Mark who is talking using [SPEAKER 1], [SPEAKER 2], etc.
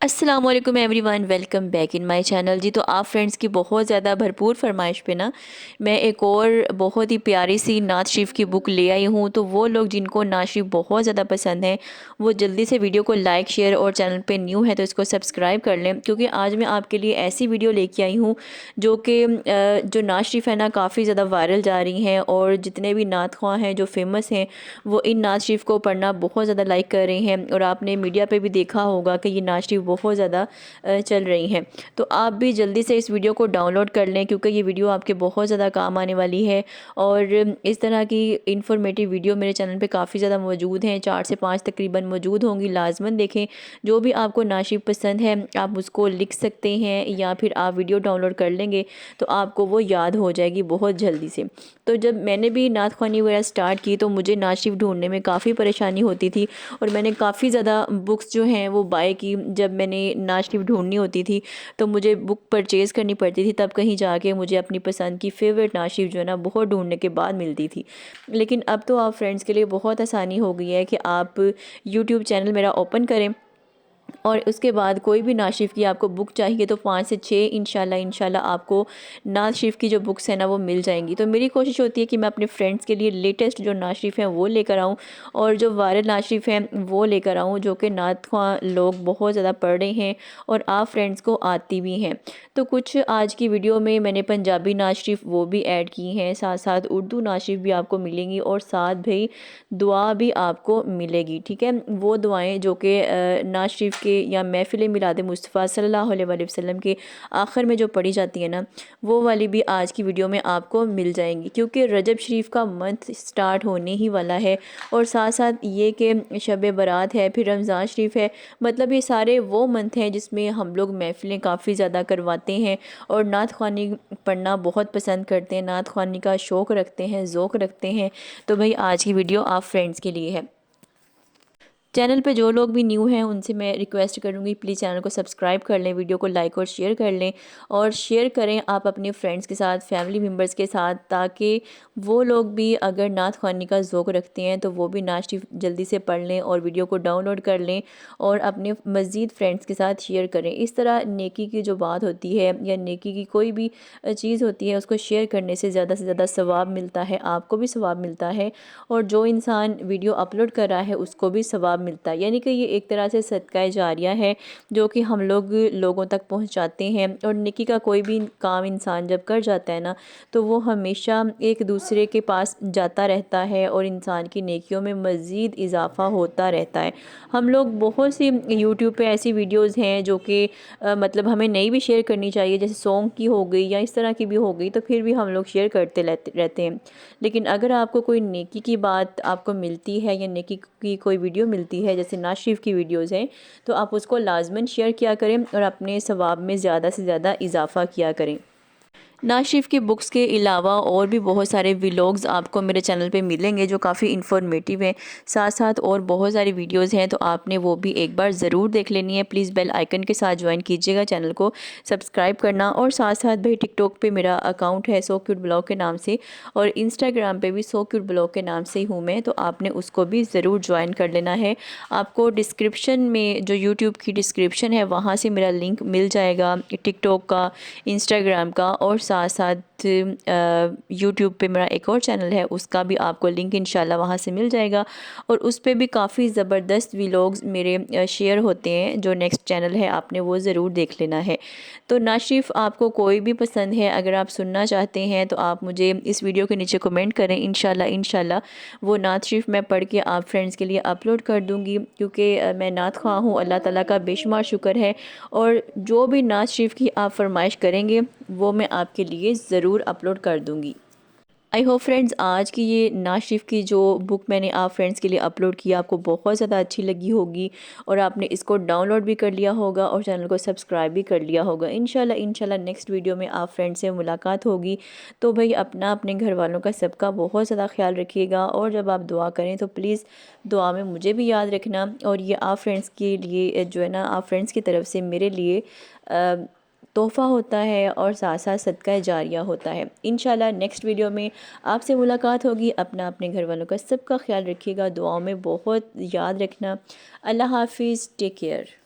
[SPEAKER 1] السلام علیکم every one, welcome back in my channel جی۔ تو آپ فرینڈس کی بہت زیادہ بھرپور فرمائش پہ نا میں ایک اور بہت ہی پیاری سی نعت شریف کی بک لے آئی ہوں۔ تو وہ لوگ جن کو نعت شریف بہت زیادہ پسند ہے وہ جلدی سے ویڈیو کو لائک، شیئر اور چینل پہ نیو ہے تو اس کو سبسکرائب کر لیں، کیونکہ آج میں آپ کے لیے ایسی ویڈیو لے کے آئی ہوں جو کہ جو نعت شریف ہے نا کافی زیادہ وائرل جا رہی ہیں، اور جتنے بھی نعت خواں ہیں جو فیمس ہیں وہ ان نعت شریف کو پڑھنا بہت زیادہ لائک کر رہے ہیں، اور آپ نے میڈیا پہ بھی دیکھا ہوگا کہ یہ نعت شریف بہت زیادہ چل رہی ہیں۔ تو آپ بھی جلدی سے اس ویڈیو کو ڈاؤن لوڈ کر لیں، کیونکہ یہ ویڈیو آپ کے بہت زیادہ کام آنے والی ہے، اور اس طرح کی انفارمیٹیو ویڈیو میرے چینل پہ کافی زیادہ موجود ہیں، 4 سے 5 تقریباً موجود ہوں گی، لازماً دیکھیں۔ جو بھی آپ کو نعت شریف پسند ہے آپ اس کو لکھ سکتے ہیں، یا پھر آپ ویڈیو ڈاؤن لوڈ کر لیں گے تو آپ کو وہ یاد ہو جائے گی بہت جلدی سے۔ تو جب میں نے بھی نعت خوانی وغیرہ سٹارٹ کی تو مجھے نعت شریف ڈھونڈنے میں کافی پریشانی ہوتی تھی، اور میں نے کافی زیادہ بکس جو ہیں وہ بائی کی۔ جب میں نے نعت شریف ڈھونڈنی ہوتی تھی تو مجھے بک پرچیز کرنی پڑتی تھی، تب کہیں جا کے مجھے اپنی پسند کی فیوریٹ نعت شریف جو ہے نا بہت ڈھونڈنے کے بعد ملتی تھی۔ لیکن اب تو آپ فرینڈس کے لیے بہت آسانی ہو گئی ہے کہ آپ یوٹیوب چینل میرا اوپن کریں، اور اس کے بعد کوئی بھی نعت شریف کی آپ کو بک چاہیے تو 5 سے 6 انشاءاللہ آپ کو نعت شریف کی جو بکس ہیں نا وہ مل جائیں گی۔ تو میری کوشش ہوتی ہے کہ میں اپنے فرینڈس کے لیے لیٹسٹ جو نعت شریف ہیں وہ لے کر آؤں، اور جو وائرل نعت شریف ہیں وہ لے کر آؤں، جو کہ نعت خواں لوگ بہت زیادہ پڑھ رہے ہیں اور آپ فرینڈس کو آتی بھی ہیں۔ تو کچھ آج کی ویڈیو میں نے پنجابی نعت شریف وہ بھی ایڈ کی ہیں، ساتھ ساتھ اردو نعت شریف بھی آپ کو ملیں گی، اور ساتھ بھی دعا بھی آپ کو ملے گی، ٹھیک ہے۔ وہ دعائیں جو کہ نعت شریف کے یا محفل میلاد مصطفیٰ صلی اللہ علیہ وآلہ وسلم کے آخر میں جو پڑھی جاتی ہیں نا وہ والی بھی آج کی ویڈیو میں آپ کو مل جائیں گی، کیونکہ رجب شریف کا منتھ سٹارٹ ہونے ہی والا ہے، اور ساتھ ساتھ یہ کہ شب برات ہے، پھر رمضان شریف ہے۔ مطلب یہ سارے وہ منتھ ہیں جس میں ہم لوگ محفلیں کافی زیادہ کرواتے ہیں، اور نعت خوانی پڑھنا بہت پسند کرتے ہیں، نعت خوانی کا شوق رکھتے ہیں، ذوق رکھتے ہیں۔ تو بھائی آج کی ویڈیو آپ فرینڈس کے لیے ہے۔ چینل پہ جو لوگ بھی نیو ہیں ان سے میں ریکویسٹ کروں گی پلیز چینل کو سبسکرائب کر لیں، ویڈیو کو لائک اور شیئر کر لیں، اور شیئر کریں آپ اپنے فرینڈس کے ساتھ، فیملی ممبرس کے ساتھ، تاکہ وہ لوگ بھی اگر نعت خوانی کا ذوق رکھتے ہیں تو وہ بھی نعت شریف جلدی سے پڑھ لیں اور ویڈیو کو ڈاؤن لوڈ کر لیں اور اپنے مزید فرینڈس کے ساتھ شیئر کریں۔ اس طرح نیکی کی جو بات ہوتی ہے یا نیکی کی کوئی بھی چیز ہوتی ہے اس کو شیئر کرنے سے زیادہ ثواب ملتا ہے، آپ کو بھی ثواب ملتا ہے، اور جو انسان ویڈیو اپلوڈ کر رہا ہے اس کو بھی ثواب ملتا ہے۔ یعنی کہ یہ ایک طرح سے صدقہ جاریہ ہے جو کہ ہم لوگ لوگوں تک پہنچاتے ہیں، اور نیکی کا کوئی بھی کام انسان جب کر جاتا ہے نا تو وہ ہمیشہ ایک دوسرے کے پاس جاتا رہتا ہے، اور انسان کی نیکیوں میں مزید اضافہ ہوتا رہتا ہے۔ ہم لوگ بہت سی یوٹیوب پہ ایسی ویڈیوز ہیں جو کہ مطلب ہمیں نئی بھی شیئر کرنی چاہیے، جیسے سونگ کی ہو گئی یا اس طرح کی بھی ہو گئی، تو پھر بھی ہم لوگ شیئر کرتے رہتے ہیں۔ لیکن اگر آپ کو کوئی نیکی کی بات آپ کو ملتی ہے یا نیکی کی کوئی ویڈیو ملتی ہے جیسے نعت شریف کی ویڈیوز ہیں تو آپ اس کو لازماً شیئر کیا کریں اور اپنے ثواب میں زیادہ سے زیادہ اضافہ کیا کریں۔ نعت شریف کی بکس کے علاوہ اور بھی بہت سارے ویلوگز آپ کو میرے چینل پہ ملیں گے جو کافی انفارمیٹیو ہیں، ساتھ ساتھ اور بہت ساری ویڈیوز ہیں، تو آپ نے وہ بھی ایک بار ضرور دیکھ لینی ہے۔ پلیز بیل آئیکن کے ساتھ جوائن کیجیے گا چینل کو سبسکرائب کرنا، اور ساتھ ساتھ بھائی ٹک ٹاک پہ میرا اکاؤنٹ ہے سو کیوٹ بلاگ کے نام سے، اور انسٹاگرام پہ بھی سو کیوٹ بلاگ کے نام سے ہی ہوں میں، تو آپ نے اس کو بھی ضرور جوائن کر لینا ہے۔ آپ کو ڈسکرپشن میں جو یوٹیوب کی ڈسکرپشن ہے وہاں سے میرا لنک مل جائے گا ٹک ٹاک کا، انسٹاگرام کا، اور ساتھ ساتھ یوٹیوب پہ میرا ایک اور چینل ہے اس کا بھی آپ کو لنک انشاءاللہ وہاں سے مل جائے گا، اور اس پہ بھی کافی زبردست ویلوگز میرے شیئر ہوتے ہیں۔ جو نیکسٹ چینل ہے آپ نے وہ ضرور دیکھ لینا ہے۔ تو نعت شریف آپ کو کوئی بھی پسند ہے، اگر آپ سننا چاہتے ہیں تو آپ مجھے اس ویڈیو کے نیچے کمنٹ کریں، انشاءاللہ وہ نعت شریف میں پڑھ کے آپ فرینڈس کے لیے اپلوڈ کر دوں گی، کیونکہ میں نعت خواہ ہوں، اللہ تعالیٰ کا بے شمار شکر ہے، اور جو بھی نعت شریف کی آپ فرمائش کریں گے وہ میں آپ کے لیے ضرور اپلوڈ کر دوں گی۔ آئی ہوپ فرینڈز آج کی یہ نعت شریف کی جو بک میں نے آپ فرینڈس کے لیے اپلوڈ کیا آپ کو بہت زیادہ اچھی لگی ہوگی، اور آپ نے اس کو ڈاؤن لوڈ بھی کر لیا ہوگا اور چینل کو سبسکرائب بھی کر لیا ہوگا۔ انشاءاللہ نیکسٹ ویڈیو میں آپ فرینڈ سے ملاقات ہوگی۔ تو بھئی اپنے گھر والوں کا سب کا بہت زیادہ خیال رکھیے گا، اور جب آپ دعا کریں تو پلیز دعا میں مجھے بھی یاد رکھنا، اور یہ آپ فرینڈس کے لیے جو ہے نا آپ فرینڈس کی طرف سے میرے لیے تحفہ ہوتا ہے، اور ساتھ ساتھ صدقہ جاریہ ہوتا ہے۔ انشاءاللہ نیکسٹ ویڈیو میں آپ سے ملاقات ہوگی۔ اپنے گھر والوں کا سب کا خیال رکھیے گا، دعاؤں میں بہت یاد رکھنا۔ اللہ حافظ، ٹیک کیئر۔